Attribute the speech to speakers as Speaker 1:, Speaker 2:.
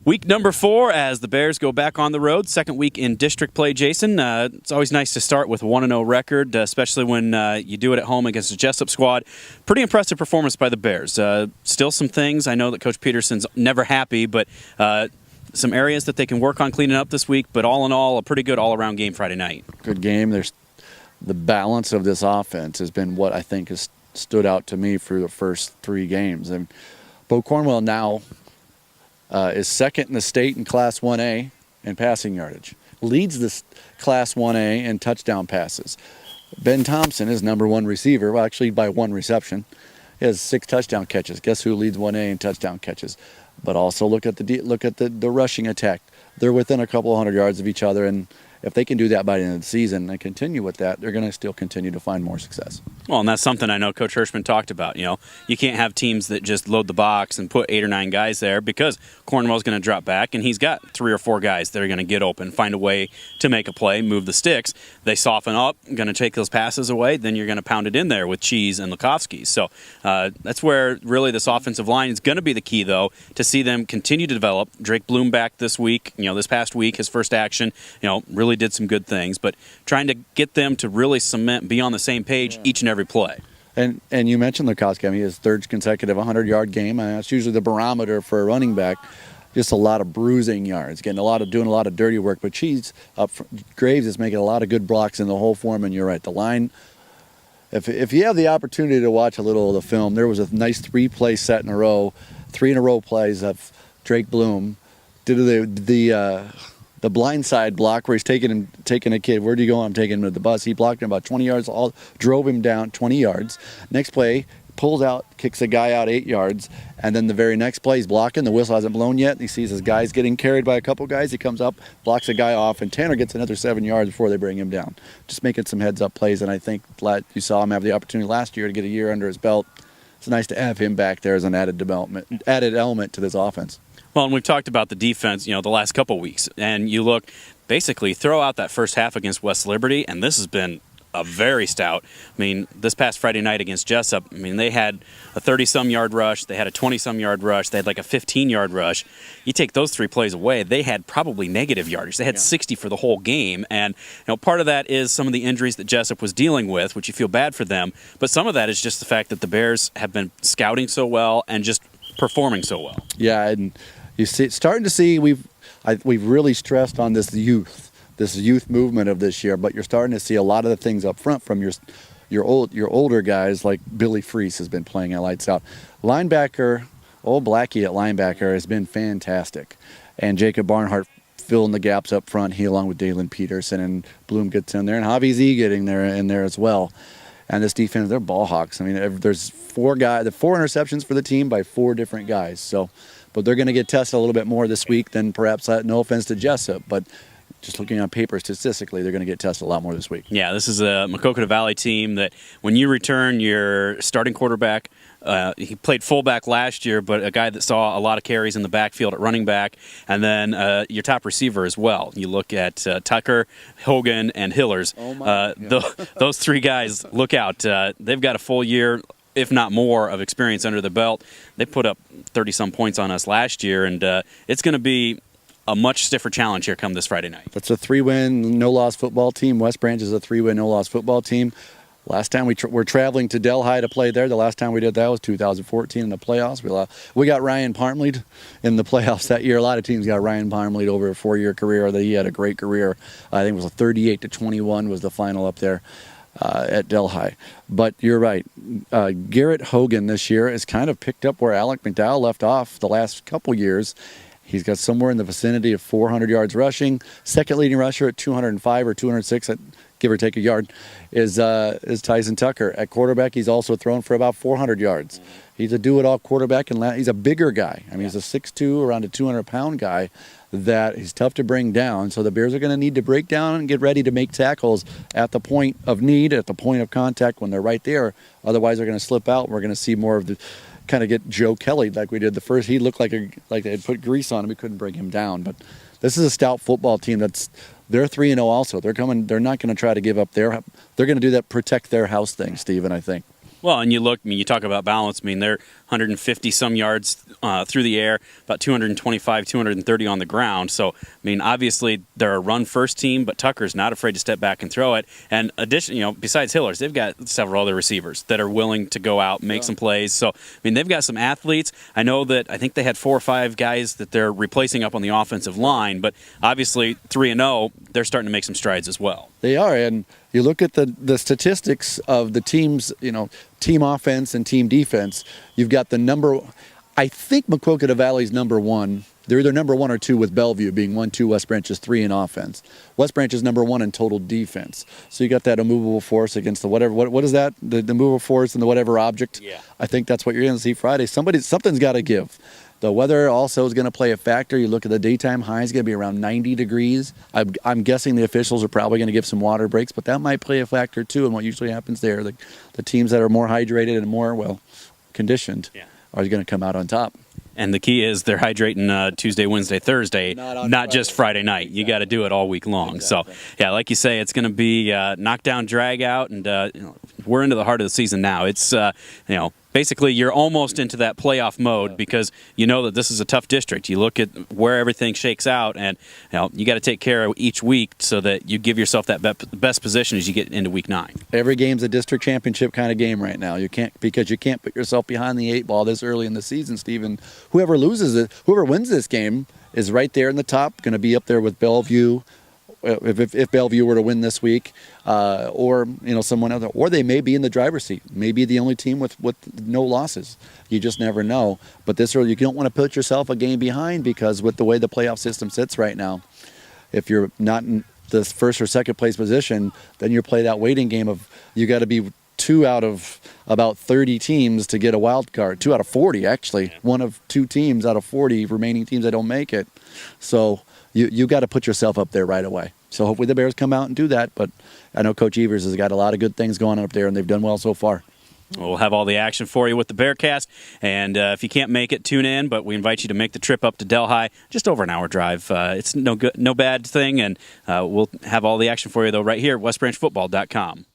Speaker 1: Week number 4 as the Bears go back on the road. Second week in district play, Jason. It's always nice to start with a 1-0 record, especially when you do it at home against the Jessup squad. Pretty impressive performance by the Bears. Still some things. I know that Coach Peterson's never happy, but some areas that they can work on cleaning up this week. But all in all, a pretty good all-around game Friday night.
Speaker 2: Good game. There's the balance of this offense has been what I think has stood out to me for the first 3 games. And Bo Cornwell now is second in the state in Class 1A in passing yardage. Leads this Class 1A in touchdown passes. Ben Thompson is number 1 receiver, well, actually by 1 reception. He has 6 touchdown catches. Guess who leads 1A in touchdown catches? But also look at the rushing attack. They're within a couple hundred yards of each other, and if they can do that by the end of the season and continue with that, they're going to still continue to find more success.
Speaker 1: Well, and that's something I know Coach Hirschman talked about. You can't have teams that just load the box and put 8 or 9 guys there because Cornwell's going to drop back, and he's got 3 or 4 guys that are going to get open, find a way to make a play, move the sticks. They soften up, going to take those passes away, then you're going to pound it in there with Cheese and Lukovsky. So that's where really this offensive line is going to be the key, though, to see them continue to develop. Drake Bloom back this week, this past week, his first action, really did some good things, but trying to get them to really cement, be on the same page each and every play.
Speaker 2: And you mentioned Lukovsky. I mean, his 3rd consecutive 100-yard game. That's usually the barometer for a running back. Just a lot of bruising yards, doing a lot of dirty work. But Cheese Graves is making a lot of good blocks in the hole for him. And you're right, the line. If you have the opportunity to watch a little of the film, there was a nice 3-play set in a row, 3 in a row plays of Drake Bloom did the blindside block where he's taking a kid. Where do you go? I'm taking him to the bus. He blocked him about 20 yards, drove him down 20 yards. Next play, pulls out, kicks a guy out 8 yards, and then the very next play he's blocking. The whistle hasn't blown yet. He sees his guys getting carried by a couple guys. He comes up, blocks a guy off, and Tanner gets another 7 yards before they bring him down. Just making some heads-up plays, and I think you saw him have the opportunity last year to get a year under his belt. It's nice to have him back there as an added element to this offense.
Speaker 1: Well, and we've talked about the defense, the last couple weeks. And you look, basically, throw out that first half against West Liberty, and this has been a very stout. I mean, this past Friday night against Jessup, they had a 30-some yard rush. They had a 20-some yard rush. They had like a 15-yard rush. You take those 3 plays away, they had probably negative yardage. They had 60 for the whole game. And, part of that is some of the injuries that Jessup was dealing with, which you feel bad for them. But some of that is just the fact that the Bears have been scouting so well and just performing so well. Yeah, and
Speaker 2: you see, starting to see we've really stressed on this youth movement of this year, but you're starting to see a lot of the things up front from your older guys like Billy Freese has been playing at lights out. Linebacker, old Blackie at linebacker has been fantastic, and Jacob Barnhart filling the gaps up front. He along with Dalen Peterson, and Bloom gets in there, and Javi Z getting in there as well. And this defense, they're ball hawks. There's 4 interceptions for the team by 4 different guys. So. But they're going to get tested a little bit more this week than perhaps, no offense to Jessup, but just looking on paper statistically, they're going to get tested a lot more this week.
Speaker 1: Yeah, this is a Maquoketa Valley team that when you return your starting quarterback, he played fullback last year, but a guy that saw a lot of carries in the backfield at running back, and then your top receiver as well. You look at Tucker, Hogan, and Hillers. Those 3 guys, look out. They've got a full year, if not more, of experience under the belt. They put up 30-some points on us last year, and it's going to be a much stiffer challenge here come this Friday night.
Speaker 2: That's a 3-win, no-loss football team. West Branch is a 3-win, no-loss football team. Last time we're traveling to Delhi to play there. The last time we did that was 2014 in the playoffs. We got Ryan Parmley in the playoffs that year. A lot of teams got Ryan Parmley over a 4-year career. He had a great career. I think it was a 38-21 was the final up there. At Delhi. But you're right. Garrett Hogan this year has kind of picked up where Alec McDowell left off the last couple years. He's got somewhere in the vicinity of 400 yards rushing. Second leading rusher at 205 or 206, give or take a yard, is Tyson Tucker. At quarterback, he's also thrown for about 400 yards. He's a do-it-all quarterback, and he's a bigger guy. He's a 6'2", around a 200-pound guy that he's tough to bring down. So the Bears are going to need to break down and get ready to make tackles at the point of need, at the point of contact when they're right there. Otherwise, they're going to slip out, and we're going to see more of the kind of get Joe Kelly like we did the first. He looked like they had put grease on him. We couldn't bring him down. But this is a stout football team they're 3-0 also. They're not going to try to give up they're going to do that protect their house thing, Stephen, I think.
Speaker 1: Well, and you look, I mean, you talk about balance. I mean, they're 150 some yards through the air, about 225, 230 on the ground. So, I mean, obviously they're a run-first team, but Tucker's not afraid to step back and throw it. And besides Hillers, they've got several other receivers that are willing to go out, make some plays. So, I mean, they've got some athletes. I think they had 4 or 5 guys that they're replacing up on the offensive line, but obviously 3-0, they're starting to make some strides as well.
Speaker 2: They are, and you look at the statistics of the teams, team offense and team defense. You've got I think Maquoketa Valley's number 1. They're either number 1 or 2 with Bellevue being 1, 2, West Branch is 3 in offense. West Branch is number 1 in total defense. So you got that immovable force against the whatever. What is that? The movable force and the whatever object?
Speaker 1: Yeah.
Speaker 2: I think that's what you're going to see Friday. Something's got to give. The weather also is going to play a factor. You look at the daytime high is going to be around 90 degrees. I'm guessing the officials are probably going to give some water breaks, but that might play a factor too. And what usually happens there, the teams that are more hydrated and more conditioned are going to come out on top.
Speaker 1: And the key is they're hydrating Tuesday, Wednesday, Thursday, not just Friday night. You got to do it all week long. Exactly. So, yeah, like you say, it's going to be knockdown, drag out, and we're into the heart of the season now. It's basically you're almost into that playoff mode because you know that this is a tough district. You look at where everything shakes out, and you got to take care of each week so that you give yourself that best position as you get into week 9.
Speaker 2: Every game's a district championship kind of game right now. You can't put yourself behind the 8 ball this early in the season, Steve. Whoever wins this game is right there in the top, going to be up there with Bellevue. If Bellevue were to win this week, or someone else, or they may be in the driver's seat, maybe the only team with no losses. You just never know. But this early, you don't want to put yourself a game behind because with the way the playoff system sits right now, if you're not in the first or second place position, then you play that waiting game of you got to be 2 out of about 30 teams to get a wild card. 2 out of 40 actually. One of 2 teams out of 40 remaining teams that don't make it. So you got to put yourself up there right away. So hopefully the Bears come out and do that. But I know Coach Evers has got a lot of good things going on up there, and they've done well so far.
Speaker 1: We'll have all the action for you with the Bearcast. And if you can't make it, tune in. But we invite you to make the trip up to Delhi. Just over an hour drive. It's no bad thing. And we'll have all the action for you, though, right here at westbranchfootball.com.